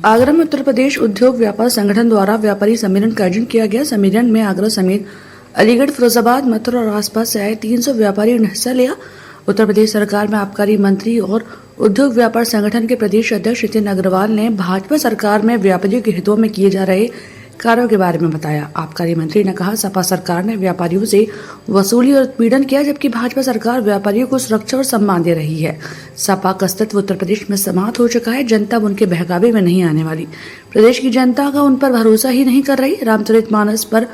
आगरा में उत्तर प्रदेश उद्योग व्यापार संगठन द्वारा व्यापारी सम्मेलन का आयोजन किया गया। सम्मेलन में आगरा समेत अलीगढ़, फिरोजाबाद, मथुरा और आसपास से आए 300 व्यापारियों ने हिस्सा लिया। उत्तर प्रदेश सरकार में आबकारी मंत्री और उद्योग व्यापार संगठन के प्रदेश अध्यक्ष नितिन अग्रवाल ने भाजपा सरकार में व्यापारियों के हितों में किए जा रहे कार्यों के बारे में बताया। आबकारी मंत्री ने कहा, सपा सरकार ने व्यापारियों से वसूली और उत्पीड़न किया, जबकि भाजपा सरकार व्यापारियों को सुरक्षा और सम्मान दे रही है। सपा का अस्तित्व उत्तर प्रदेश में समाप्त हो चुका है। जनता उनके बहकावे में नहीं आने वाली। प्रदेश की जनता का उन पर भरोसा ही नहीं कर रही। रामचरितमानस पर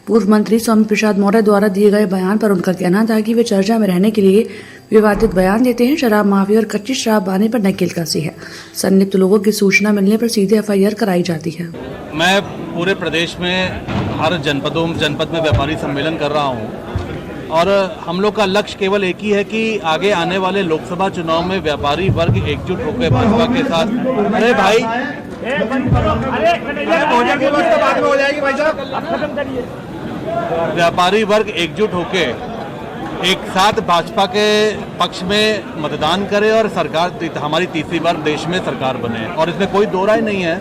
पूर्व मंत्री स्वामी प्रसाद मौर्य द्वारा दिए गए बयान पर उनका कहना था कि वे चर्चा में रहने के लिए विवादित बयान देते हैं। शराब माफिया और कच्ची शराब बाने पर नकेल कसी है। संलिप्त लोगों की सूचना मिलने पर सीधे एफआईआर कराई जाती है। मैं पूरे प्रदेश में हर जनपद में व्यापारी सम्मेलन कर रहा हूं और हम लोग का लक्ष्य केवल एक ही है कि आगे आने वाले लोकसभा चुनाव में व्यापारी वर्ग एकजुट होकर भाजपा के साथ, अरे भाई व्यापारी वर्ग एकजुट होकर एक साथ भाजपा के पक्ष में मतदान करे और सरकार हमारी तीसरी बार देश में सरकार बने। और इसमें कोई दो राय नहीं है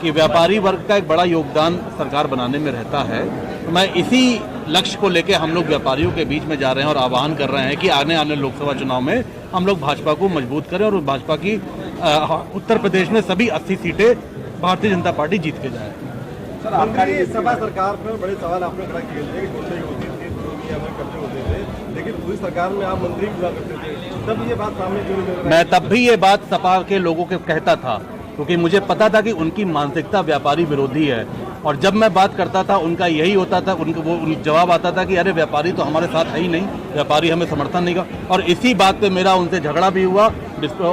कि व्यापारी वर्ग का एक बड़ा योगदान सरकार बनाने में रहता है। तो मैं इसी लक्ष्य को लेकर हम लोग व्यापारियों के बीच में जा रहे हैं और आह्वान कर रहे हैं कि आने आने लोकसभा चुनाव में हम लोग भाजपा को मजबूत करें और भाजपा की उत्तर प्रदेश में सभी 80 सीटें भारतीय जनता पार्टी जीत के जाए। सर, आबकारी सपा सरकार पर बड़े सवाल आपने खड़ा किए थे कि करते होते थे, लेकिन पूरी सरकार में आप मंत्री हुआ करते थे, तब ये बात सामने क्यों नहीं? मैं तब भी ये बात सपा के लोगों के कहता था, क्योंकि मुझे पता था कि उनकी मानसिकता व्यापारी विरोधी है। और जब मैं बात करता था उनका यही होता था, वो जवाब आता था कि अरे व्यापारी तो हमारे साथ है ही नहीं, व्यापारी हमें समर्थन नहीं कर। और इसी बात पे मेरा उनसे झगड़ा भी हुआ,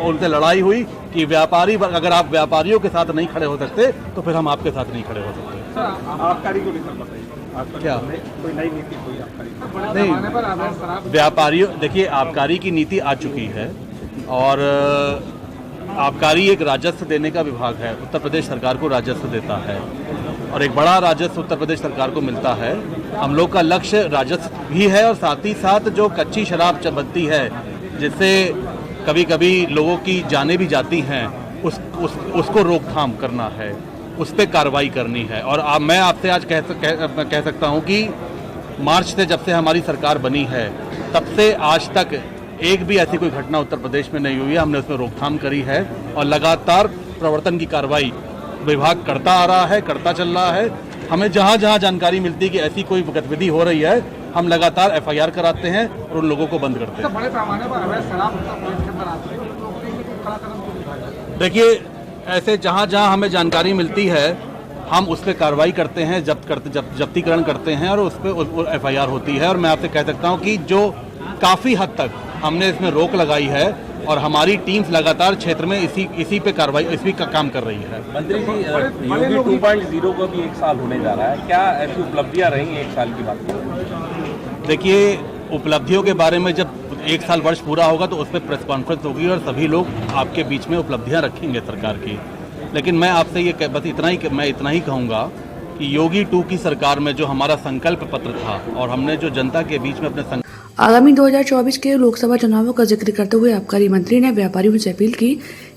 उनसे लड़ाई हुई कि व्यापारी अगर आप व्यापारियों के साथ नहीं खड़े हो सकते तो फिर हम आपके साथ नहीं खड़े हो सकते। आबकारी को लेकर बताइए, क्या कोई नई नीति, कोई आबकारी नहीं? व्यापारियों, देखिए आबकारी की नीति आ चुकी है और आबकारी एक राजस्व देने का विभाग है। उत्तर प्रदेश सरकार को राजस्व देता है और एक बड़ा राजस्व उत्तर प्रदेश सरकार को मिलता है। हम लोग का लक्ष्य राजस्व भी है और साथ ही साथ जो कच्ची शराब बनती है जिससे कभी कभी लोगों की जानें भी जाती हैं, उसको रोकथाम करना है, उस पर कार्रवाई करनी है। और मैं आपसे आज कह सकता हूं कि मार्च से जब से हमारी सरकार बनी है तब से आज तक एक भी ऐसी कोई घटना उत्तर प्रदेश में नहीं हुई है। हमने उसमें रोकथाम करी है और लगातार प्रवर्तन की कार्रवाई विभाग करता आ रहा है, करता चल रहा है। हमें जहां जहां जानकारी मिलती है कि ऐसी कोई गतिविधि हो रही है, हम लगातार एफआईआर कराते हैं और उन लोगों को बंद करते हैं। बड़े पैमाने पर देखिए, ऐसे जहां जहां हमें जानकारी मिलती है हम उस पर कार्रवाई करते हैं, जब्तीकरण करते हैं और उस पर एफआईआर होती है। और मैं आपसे कह सकता हूं कि जो काफ़ी हद तक हमने इसमें रोक लगाई है और हमारी टीम्स लगातार क्षेत्र में इसी पे कार्रवाई, इसी का काम कर रही है। मंत्री जी, योगी 2.0 को भी 1 साल होने जा रहा है, क्या ऐसी उपलब्धियां रही 1 साल की बात? देखिए, उपलब्धियों के बारे में जब 1 साल वर्ष पूरा होगा तो उस पर प्रेस कॉन्फ्रेंस होगी और सभी लोग आपके बीच में उपलब्धियां रखेंगे सरकार की। लेकिन मैं आपसे ये बस इतना ही कहूँगा कि योगी 2 की सरकार में जो हमारा संकल्प पत्र था और हमने जो जनता के बीच में अपने आगामी 2024 के लोकसभा चुनावों का जिक्र करते हुए आबकारी मंत्री ने व्यापारियों से अपील की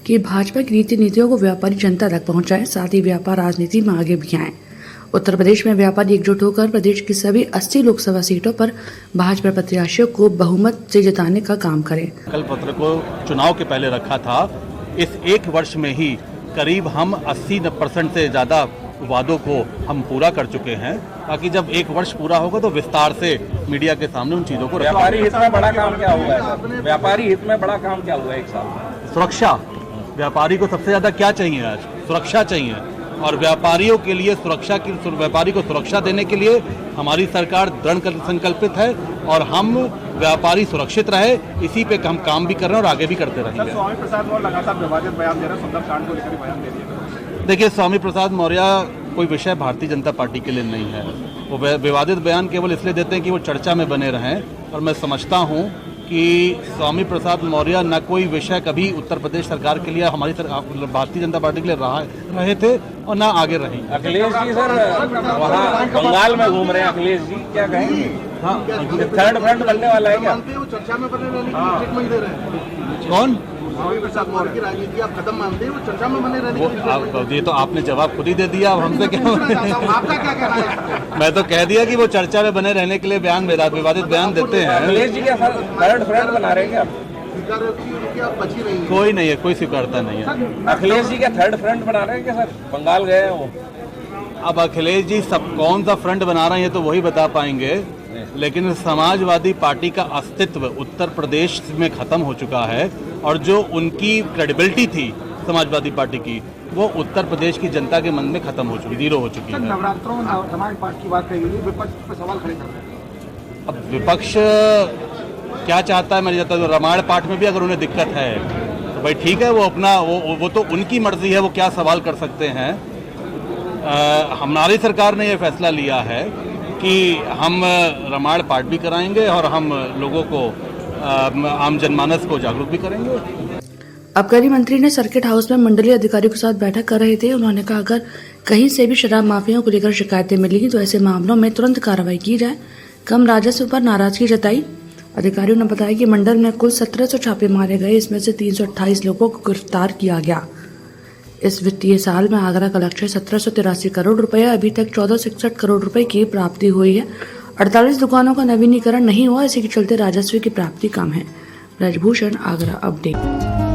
कि भाजपा की नीतियों को व्यापारी जनता तक पहुंचाएं, साथ ही व्यापार राजनीति में आगे भी आएं। उत्तर प्रदेश में व्यापारी एकजुट होकर प्रदेश की सभी 80 लोकसभा सीटों पर भाजपा प्रत्याशियों को बहुमत से जिताने का काम करें। संकल्प पत्र को चुनाव के पहले रखा था। इस 1 वर्ष में ही करीब हम 80% से ज्यादा वादों को हम पूरा कर चुके हैं, ताकि जब 1 वर्ष पूरा होगा तो विस्तार से मीडिया के सामने उन चीजों को व्यापारी हित में बड़ा काम क्या हुआ है? व्यापारी हित में बड़ा काम क्या हुआ 1 साल? सुरक्षा। व्यापारी को सबसे ज्यादा क्या चाहिए आज? सुरक्षा चाहिए। और व्यापारियों के लिए व्यापारी को सुरक्षा देने के लिए हमारी सरकार दृढ़ संकल्पित है और हम व्यापारी सुरक्षित रहे, इसी पे हम काम भी कर रहे हैं और आगे भी करते रहेंगे। स्वामी प्रसाद मौर्य लगातार विवादित बयान दे रहे हैं, सुंदरकांड को लेकर बयान दे दिए। देखिए, स्वामी प्रसाद मौर्य कोई विषय भारतीय जनता पार्टी के लिए नहीं है। वो विवादित बयान केवल इसलिए देते हैं कि वो चर्चा में बने रहें। और मैं समझता हूं कि स्वामी प्रसाद मौर्य न कोई विषय कभी उत्तर प्रदेश सरकार के लिए, हमारी भारतीय जनता पार्टी के लिए रहे थे और न आगे रहे। अखिलेश जी सर वहाँ बंगाल में घूम रहे हैं, अखिलेश जी क्या कहेंगे? थर्ड फ्रंट बनने वाला है क्या? चर्चा में बने रहने की ट्रीटमेंट दे रहे हैं। कौन? स्वामी प्रसाद मौर्य की राजनीति आप खत्म मानते हैं, वो चर्चा में बने रहने वो के लिए ये तो आपने जवाब खुद ही दे दिया, अब हमसे क्या पूछना चाहता हूं, आपका क्या कहना है इस पे? मैं तो कह दिया कि वो चर्चा में बने रहने के लिए विवादित बयान देते हैं। अखिलेश जी क्या थर्ड फ्रंट बना रहे हैं क्या? स्वीकार की आप बची रही है। कोई नहीं है, कोई स्वीकारता नहीं है। अखिलेश जी क्या थर्ड फ्रंट बना रहे हैं क्या सर? बंगाल गए हैं वो। अब अखिलेश जी सब कौन सा फ्रंट बना रहे हैं तो वही बता पाएंगे, लेकिन समाजवादी पार्टी का अस्तित्व उत्तर प्रदेश में खत्म हो चुका है और जो उनकी क्रेडिबिलिटी थी समाजवादी पार्टी की, वो उत्तर प्रदेश की जनता के मन में खत्म हो चुकी, जीरो हो चुकी है। नवरात्रों में रामायण पाठ की बात कही गई, विपक्ष पर सवाल खड़े कर रहे हैं। अब विपक्ष क्या चाहता है, मैं नहीं जानता। रामायण पाठ में भी अगर उन्हें दिक्कत है तो भाई ठीक है, वो अपना वो तो उनकी मर्जी है, वो क्या सवाल कर सकते हैं। हमारी सरकार ने ये फैसला लिया है कि हम रामायण पाठ भी कराएंगे और हम लोगों को आम जनमानस को जागरूक भी करेंगे। आबकारी मंत्री ने सर्किट हाउस में मंडलीय अधिकारियों के साथ बैठक कर रहे थे। उन्होंने कहा अगर कहीं से भी शराब माफियाओं को लेकर शिकायतें मिली तो ऐसे मामलों में तुरंत कार्रवाई की जाए। कम राजस्व पर नाराजगी जताई। अधिकारियों ने बताया कि मंडल में कुल 1700 छापे मारे गए, इसमें से 328 लोगों को गिरफ्तार किया गया। इस वित्तीय साल में आगरा का लक्ष्य 1783 करोड़ रुपए, अभी तक 1461 करोड़ रुपए की प्राप्ति हुई है। 48 दुकानों का नवीनीकरण नहीं हुआ, इसी के चलते राजस्व की प्राप्ति कम है। ब्रजभूषण, आगरा अपडेट।